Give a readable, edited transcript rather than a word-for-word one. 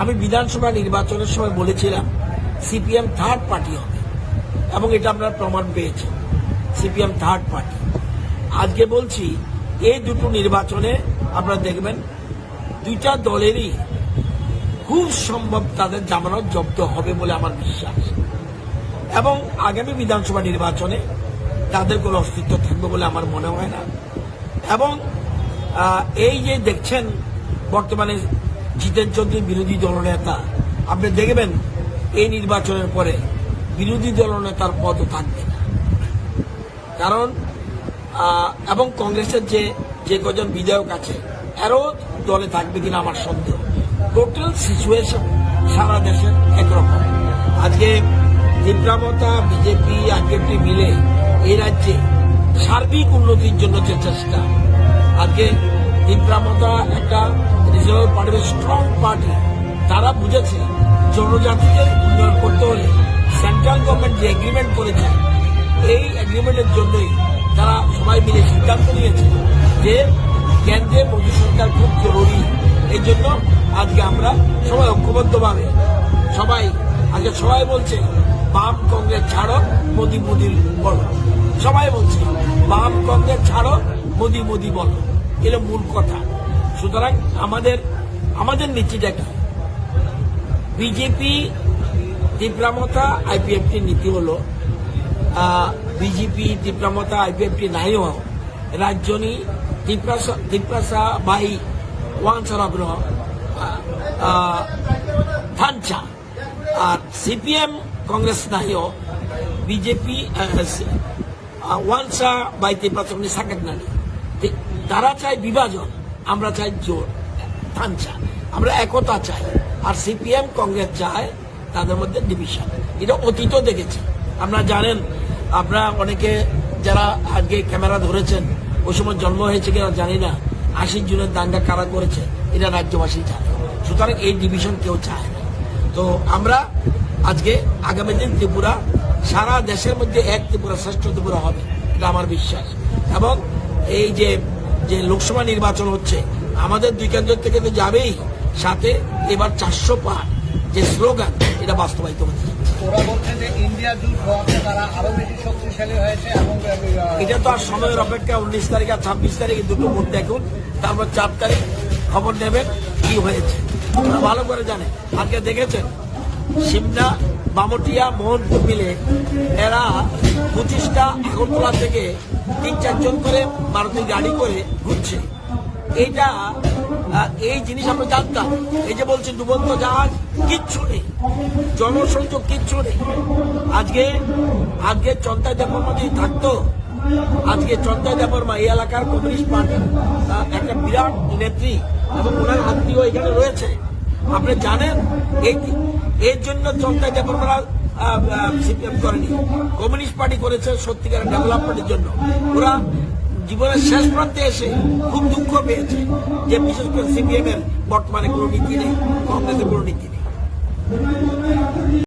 আমি বিধানসভা নির্বাচনের সময় বলেছিলাম সিপিএম থার্ড পার্টি হবে, এবং এটা আপনারা প্রমাণ পেয়েছেন, সিপিএম থার্ড পার্টি। আজকে বলছি এই দুটো নির্বাচনে আপনারা দেখবেন দুইটা দলেরই খুব সম্ভব তাদের জামানত জব্দ হবে বলে আমার বিশ্বাস, এবং আগামী বিধানসভা নির্বাচনে তাদের কোনো অস্তিত্ব থাকবে বলে আমার মনে হয় না। এবং এই যে দেখছেন বর্তমানে জিতেন চৌধুরী বিরোধী দলনেতা, আপনি দেখবেন এই নির্বাচনের পরে বিরোধী দলনেতার পদও থাকবে না, কারণ এবং কংগ্রেসের যে কজন বিধায়ক আছে এরও দলে থাকবে কিনা আমার সন্দেহ। টোটাল সিচুয়েশন সারা দেশের একরকম। আজকে তীব্রামতা বিজেপি আইপিএফটি মিলে এই রাজ্যে সার্বিক উন্নতির জন্য যে চেষ্টা, আজকে তীব্রামতা একটা রিজনাল পার্টি, স্ট্রং পার্টি, তারা বুঝেছে জনজাতিকে উন্নয়ন করতে হলে সেন্ট্রাল গভর্নমেন্ট যে এগ্রিমেন্ট করেছে এই এগ্রিমেন্টের জন্যই তারা সবাই মিলে সিদ্ধান্ত নিয়েছে যে কেন্দ্রে মোদী সরকার খুব জরুরি। এই জন্য আজকে আমরা সবাই ঐক্যবদ্ধভাবে সবাই বলছে বাম কংগ্রেস ছাড়ো, মোদী মোদী বলো। সবাই বলছে বাম কংগ্রেস ছাড়ো, মোদী মোদী বলো, এটা মূল কথা। সুতরাং আমাদের নীতিটা কি? বিজেপি তীব্রামতা আইপিএফটির নীতি হলো বিজেপি তীব্রামতা আইপিএফটি নাই রাজ্যনি তীব্রাসা বাই ওয়ানসারাব্র থানচা, আর সিপিএম কংগ্রেস নাই বিজেপি ওয়ানসা বাই তীব্রাসা সাকেট নানি। তারা চায় বিভাজন, আমরা চাই জোর থানচা, আমরা একতা চাই। আর সিপিএম কংগ্রেস চায় তাদের মধ্যে ডিভিশন। এটা অতীত দেখেছি, আপনারা জানেন। আপনারা অনেকে যারা আজকে ক্যামেরা ধরেছেন ওই সময় জন্ম হয়েছে কিনা জানি না, ৮০ জনের দাঙ্গা কারা করেছে এটা রাজ্যবাসী জানে। সুতরাং এই ডিভিশন কেউ চায় না। তো আমরা আজকে আগামী দিন ত্রিপুরা সারা দেশের মধ্যে এক ত্রিপুরা, শ্রেষ্ঠ ত্রিপুরা হবে, এটা আমার বিশ্বাস। এবং এই যে লোকসভা নির্বাচন হচ্ছে আমাদের দুই কেন্দ্র থেকে তো যাবেই, সাথে এবার ৪০০ পার যে স্লোগান এটা বাস্তবায়িত হচ্ছে। ওরা বলছে যে ইন্ডিয়া জুট হওয়াতে তারা আরো বেশি শক্তিশালী হয়েছে, এবং এটা তো আর সময়ের অপেক্ষা। 19 তারিখ আর 26 তারিখ দুটো ভোট দেখুন, তারপর 4 তারিখ খবর নেবেন কি হয়েছে। ওরা ভালো করে জানে। আজকে দেখেছেন সিমনা, বামটিয়া, মোহনপুর মিলে এরা 25টা আগরতলা থেকে 3-4 জন করে মারুতির গাড়ি করে ঘুরছে। এই জিনিস আমরা জানতাম। এই যে বলছে ডুবন্ত জাহাজ, কিচ্ছু নেই, জনসংযোগ কিচ্ছু নেই। আজকে চন্তাই দেববর্মা যদি থাকতো, আজকে চন্তাই দেববর্মা এই এলাকার কমিউনিস্ট পার্টির একটা বিরাট নেত্রী, এবং ওনার আত্মীয় এখানে রয়েছে। আপনি জানেন এর জন্য চন্তাই দেববর্মা সিপিএম করেনি, কমিউনিস্ট পার্টি করেছে সত্যিকারের ডেভেলপমেন্টের জন্য। ওরা জীবনের শেষ প্রান্তে এসে খুব দুঃখ পেয়েছে যে বিশেষ করে সিপিএম এর বর্তমানে কোনো নীতি নেই, কংগ্রেসের কোনো নীতি নেই।